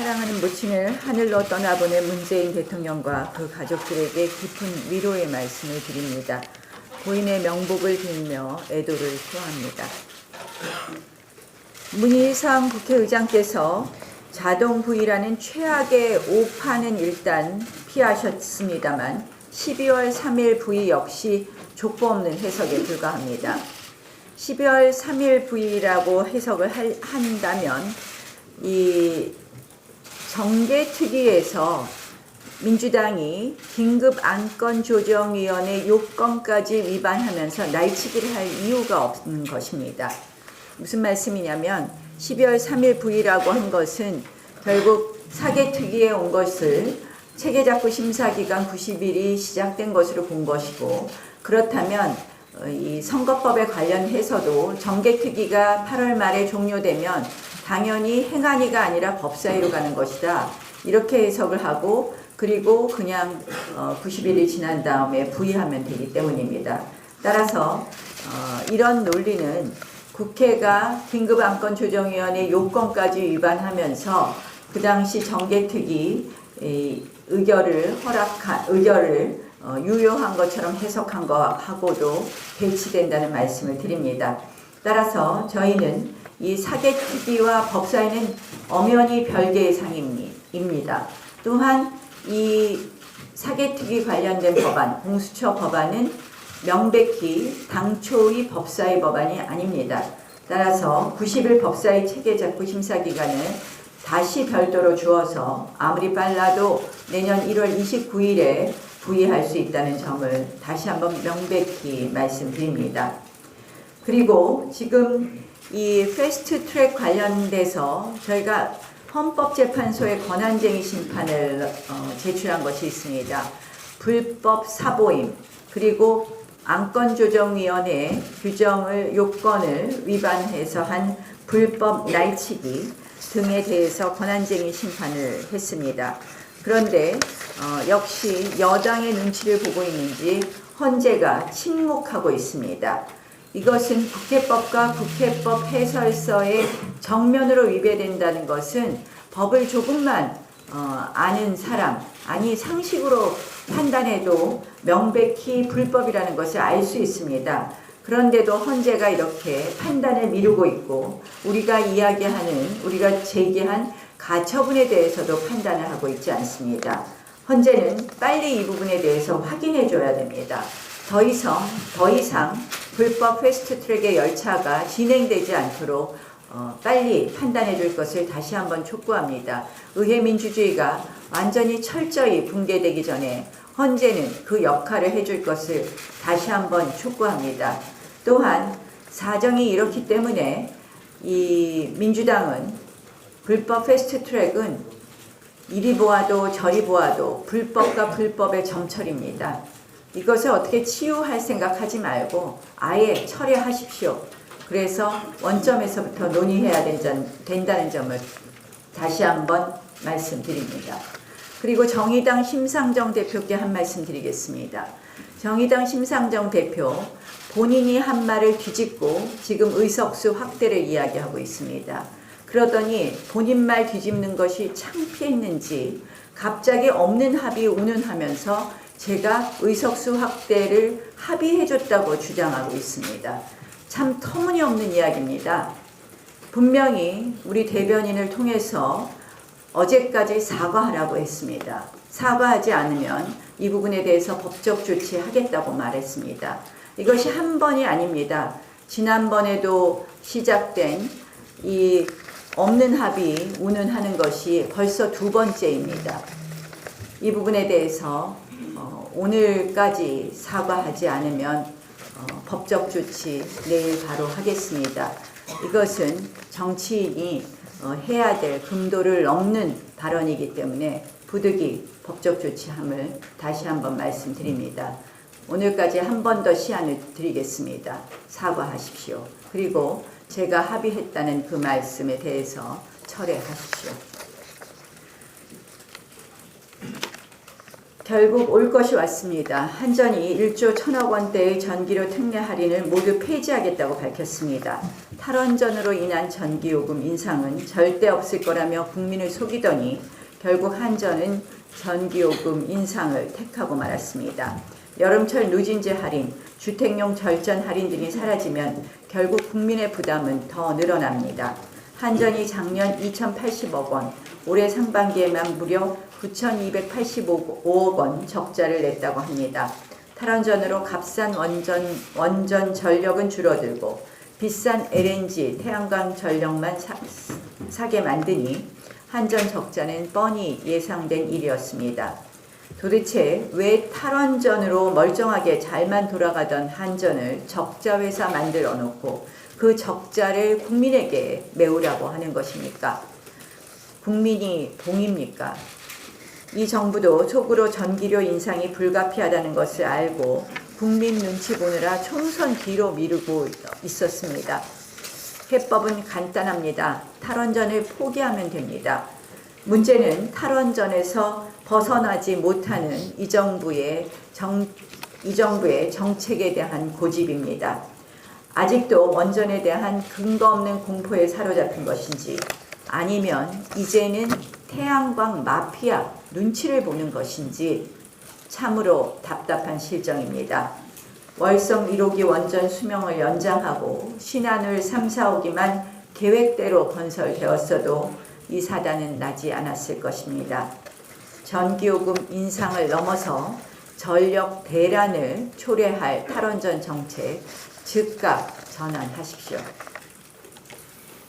사랑하는 모친을 하늘로 떠나보낸 문재인 대통령과 그 가족들에게 깊은 위로의 말씀을 드립니다. 고인의 명복을 빌며 애도를 표합니다. 문희상 국회의장께서 자동 부의라는 최악의 오판은 일단 피하셨습니다만 12월 3일 부의 역시 족보 없는 해석에 불과합니다. 12월 3일 부의라고 해석을 한다면 이 정계특위에서 민주당이 긴급안건조정위원회 요건까지 위반하면서 날치기를 할 이유가 없는 것입니다. 무슨 말씀이냐면 12월 3일 부의라고 한 것은 결국 사개특위에 온 것을 체계작구 심사기간 90일이 시작된 것으로 본 것이고, 그렇다면 이 선거법에 관련해서도 정개특위가 8월 말에 종료되면 당연히 행안위가 아니라 법사위로 가는 것이다, 이렇게 해석을 하고, 그리고 그냥 90일이 지난 다음에 부의하면 되기 때문입니다. 따라서 이런 논리는 국회가 긴급안건조정위원회 요건까지 위반하면서 그 당시 정개특위 의결을 유효한 것처럼 해석한 것하고도 배치된다는 말씀을 드립니다. 따라서 저희는 이 사개특위와 법사위는 엄연히 별개의 상임입니다. 또한 이 사개특위 관련된 법안, 공수처 법안은 명백히 당초의 법사위 법안이 아닙니다. 따라서 90일 법사위 체계작구 심사기간을 다시 별도로 주어서 아무리 빨라도 내년 1월 29일에 부의할 수 있다는 점을 다시 한번 명백히 말씀드립니다. 그리고 지금 이 패스트트랙 관련돼서 저희가 헌법재판소에 권한쟁의 심판을 제출한 것이 있습니다. 불법 사보임, 그리고 안건조정위원회 규정을 요건을 위반해서 한 불법 날치기 등에 대해서 권한쟁의 심판을 했습니다. 그런데 역시 여당의 눈치를 보고 있는지 헌재가 침묵하고 있습니다. 이것은 국회법과 국회법 해설서에 정면으로 위배된다는 것은 법을 조금만 아는 사람, 아니 상식으로 판단해도 명백히 불법이라는 것을 알 수 있습니다. 그런데도 헌재가 이렇게 판단을 미루고 있고, 우리가 제기한 가처분에 대해서도 판단을 하고 있지 않습니다. 헌재는 빨리 이 부분에 대해서 확인해 줘야 됩니다. 더 이상 불법 패스트트랙의 열차가 진행되지 않도록 빨리 판단해 줄 것을 다시 한번 촉구합니다. 의회 민주주의가 완전히 철저히 붕괴되기 전에 헌재는 그 역할을 해줄 것을 다시 한번 촉구합니다. 또한 사정이 이렇기 때문에 이 민주당은 불법 패스트트랙은 이리 보아도 저리 보아도 불법과 불법의 점철입니다. 이것을 어떻게 치유할 생각하지 말고 아예 철회하십시오. 그래서 원점에서부터 논의해야 된다는 점을 다시 한번 말씀드립니다. 그리고 정의당 심상정 대표께 한 말씀 드리겠습니다. 정의당 심상정 대표, 본인이 한 말을 뒤집고 지금 의석수 확대를 이야기하고 있습니다. 그러더니 본인 말 뒤집는 것이 창피했는지 갑자기 없는 합의 운운하면서 제가 의석수 확대를 합의해줬다고 주장하고 있습니다. 참 터무니없는 이야기입니다. 분명히 우리 대변인을 통해서 어제까지 사과하라고 했습니다. 사과하지 않으면 이 부분에 대해서 법적 조치하겠다고 말했습니다. 이것이 한 번이 아닙니다. 지난번에도 시작된 이 없는 합의 운운하는 것이 벌써 두 번째입니다. 이 부분에 대해서 오늘까지 사과하지 않으면 법적 조치 내일 바로 하겠습니다. 이것은 정치인이 해야 될 금도를 넘는 발언이기 때문에 부득이 법적 조치함을 다시 한번 말씀드립니다. 오늘까지 한 번 더 시한을 드리겠습니다. 사과하십시오. 그리고 제가 합의했다는 그 말씀에 대해서 철회하십시오. 결국 올 것이 왔습니다. 한전이 1조 1,000억 원대의 전기료 특례 할인을 모두 폐지하겠다고 밝혔습니다. 탈원전으로 인한 전기요금 인상은 절대 없을 거라며 국민을 속이더니 결국 한전은 전기요금 인상을 택하고 말았습니다. 여름철 누진제 할인, 주택용 절전 할인 등이 사라지면 결국 국민의 부담은 더 늘어납니다. 한전이 작년 2,080억 원, 올해 상반기에만 무려 9,285억 원 적자를 냈다고 합니다. 탈원전으로 값싼 원전 전력은 줄어들고 비싼 LNG, 태양광 전력만 사게 만드니 한전 적자는 뻔히 예상된 일이었습니다. 도대체 왜 탈원전으로 멀쩡하게 잘만 돌아가던 한전을 적자 회사 만들어 놓고 그 적자를 국민에게 메우라고 하는 것입니까? 국민이 봉입니까? 이 정부도 속으로 전기료 인상이 불가피하다는 것을 알고 국민 눈치 보느라 총선 뒤로 미루고 있었습니다. 해법은 간단합니다. 탈원전을 포기하면 됩니다. 문제는 탈원전에서 벗어나지 못하는 이 정부의 정책에 대한 고집입니다. 아직도 원전에 대한 근거 없는 공포에 사로잡힌 것인지 아니면 이제는 태양광 마피아 눈치를 보는 것인지 참으로 답답한 실정입니다. 월성 1호기 원전 수명을 연장하고 신한울 3, 4호기만 계획대로 건설되었어도 이 사단은 나지 않았을 것입니다. 전기요금 인상을 넘어서 전력 대란을 초래할 탈원전 정책 즉각 전환하십시오.